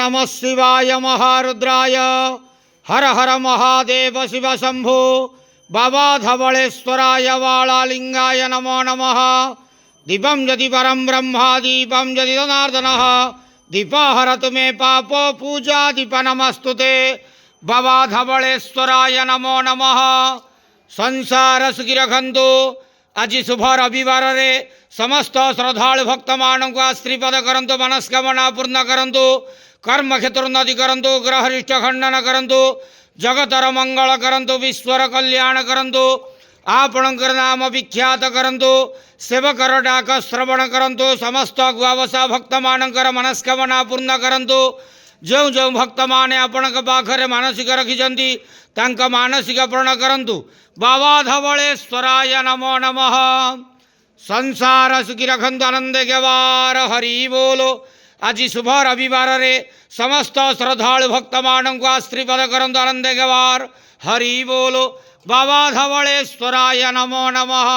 नमः शिवाय महारुद्राय हर हर महादेव शिव शंभो बाबा धवलेश्वराय वालालिंगाय नमो नमः। दीपं यदि परं ब्रह्मा दीपं यदि जनार्दनः दीपहरतु मे पापो पूजा दीप नमस्तुते बाबा धवलेश्वराय नमो नमः। संसार सुखी रखंतु। आज शुभ रविवार रे समस्त श्रद्धालु भक्त मानक आश्रीपद करंतु, मनस्कामना पूर्ण करंतु, कर्म क्षेत्र उन्नति करंतु, ग्रहरिष्ट खंडन करंतु, जगतर मंगल करंतु, विश्वर कल्याण करंतु, आपणकर नाम विख्यात करंतु, सेवकर डाक श्रवण करंतु, समस्त गुआवसा भक्त मानकर मनस्कामना पूर्ण करंतु। जो जो भक्त माने आपणक पाखरे मानसिक रखिछंती तांका मानसिक पूर्ण करंतु। बाबा धवलेश्वराय नमो नमः। संसार सुखी रखंतु, आनंद गेवार हरि बोलो। आज शुभ रविवार रे समस्त श्रद्धालु भक्त मानक आश्रीपद करंतु, आनंद गेवार हरि बोलो। बाबा धवलेश्वराय नमो नमः।